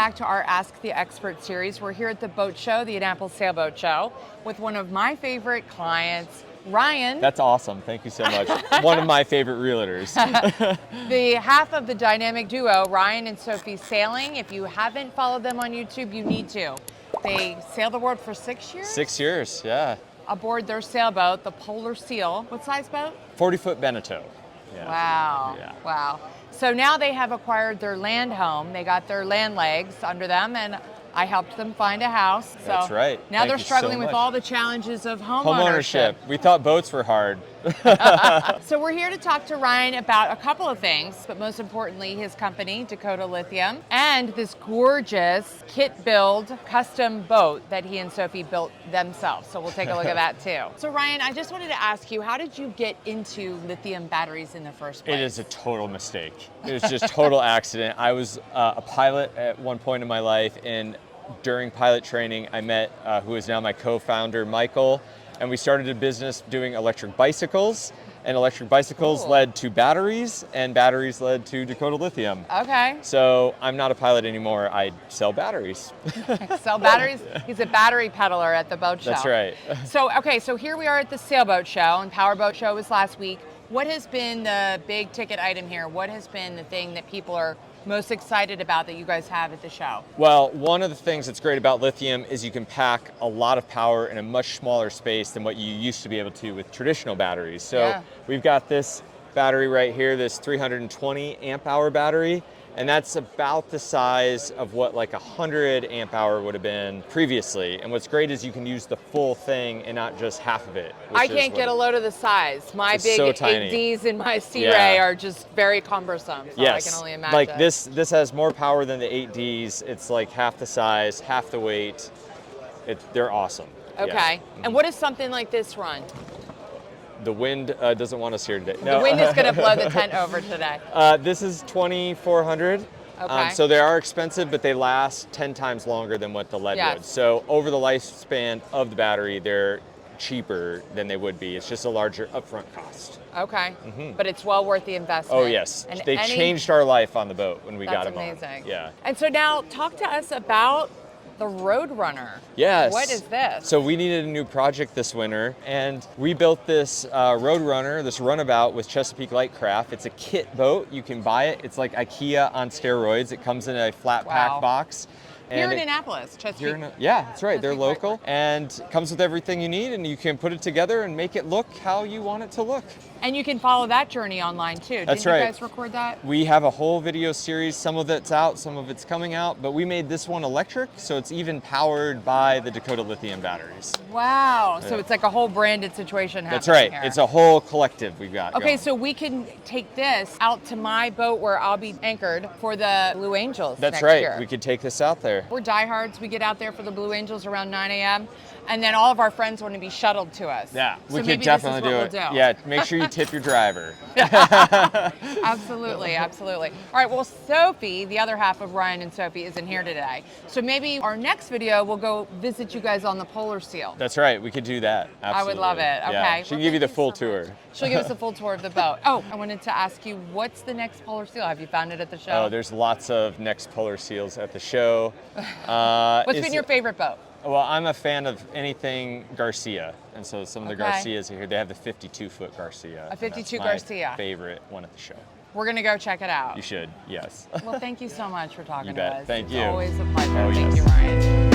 back to our Ask the Expert series. We're here at the boat show, the Annapolis Sailboat Show, with one of my favorite clients, Ryan. That's awesome. Thank you so much. One of my favorite realtors. The half of the dynamic duo, Ryan and Sophie Sailing. If you haven't followed them on YouTube, you need to. They sail the world for 6 years? 6 years, yeah. Aboard their sailboat, the Polar Seal. What size boat? 40-foot Beneteau. Yeah. Wow. Yeah. Wow. So now they have acquired their land home. They got their land legs under them, and I helped them find a house. So That's right. Now Thank they're you struggling so with much. all the challenges of homeownership. We thought boats were hard. So we're here to talk to Ryan about a couple of things, but most importantly, his company, Dakota Lithium, and this gorgeous kit build custom boat that he and Sophie built themselves. So we'll take a look at that too. So Ryan, I just wanted to ask you, how did you get into lithium batteries in the first place? It is a total mistake. It was just total accident. I was a pilot at one point in my life, and during pilot training, I met who is now my co-founder, Michael, and we started a business doing electric bicycles, and electric bicycles led to batteries, and batteries led to Dakota Lithium. Okay. So I'm not a pilot anymore. I sell batteries. Sell batteries? He's a battery peddler at the boat show. That's right. So here we are at the Sailboat Show, and Powerboat Show was last week. What has been the big ticket item here? What has been the thing that people are most excited about that you guys have at the show? Well, one of the things that's great about lithium is you can pack a lot of power in a much smaller space than what you used to be able to with traditional batteries. So we've got this battery right here, this 320 amp hour battery, and that's about the size of what like 100 amp hour would have been previously. And what's great is you can use the full thing and not just half of it. I can't get a load of the size. My big so tiny. 8Ds in my Sea-Ray are just very cumbersome, so yes. I can only imagine. Like this has more power than the 8Ds. It's like half the size, half the weight. They're awesome. Okay. Yeah. And what does something like this run? The wind doesn't want us here today. No. The wind is going to blow the tent over today. This is 2,400. Okay. So they are expensive, but they last 10 times longer than what the lead would. So over the lifespan of the battery, they're cheaper than they would be. It's just a larger upfront cost. Okay. But it's well worth the investment. Oh yes. And they changed our life on the boat when we got them on. That's amazing. Yeah. And so now talk to us about the Roadrunner. Yes. What is this? So we needed a new project this winter, and we built this Roadrunner, this runabout with Chesapeake Lightcraft. It's a kit boat. You can buy it. It's like IKEA on steroids. It comes in a flat pack box. Here in Annapolis, Chesapeake. Yeah, that's right. They're local, and comes with everything you need, and you can put it together and make it look how you want it to look. And you can follow that journey online too. That's Didn't right. you guys record that? We have a whole video series. Some of it's out, some of it's coming out, but we made this one electric, so it's even powered by the Dakota Lithium batteries. Wow. So it's like a whole branded situation happening. That's right. Here. It's a whole collective we've got. Okay, going. so we can take this out to my boat where I'll be anchored for the Blue Angels. That's next right. year. We could take this out there. We're diehards. We get out there for the Blue Angels around 9 a.m. and then all of our friends want to be shuttled to us. Yeah, so we could maybe definitely this is what do it. We'll do. Yeah, make sure you tip your driver. Absolutely, absolutely. All right, well, Sophie, the other half of Ryan and Sophie, isn't here today. So maybe our next video, we'll go visit you guys on the Polar Seal. That's right. We could do that. Absolutely. I would love it. Okay. Yeah. She can give you the full tour. She'll give us a full tour of the boat. Oh, I wanted to ask you, what's the next Polar Seal? Have you found it at the show? Oh, there's lots of next Polar Seals at the show. What's been your favorite boat? Well, I'm a fan of anything Garcia, and so some of the Garcias are here. They have the 52-foot Garcia. A 52 that's Garcia. My favorite one at the show. We're gonna go check it out. You should, yes. Well, thank you so much for talking You to bet. us. Thank you. It's always a pleasure. Oh, Thank yes. you, Ryan.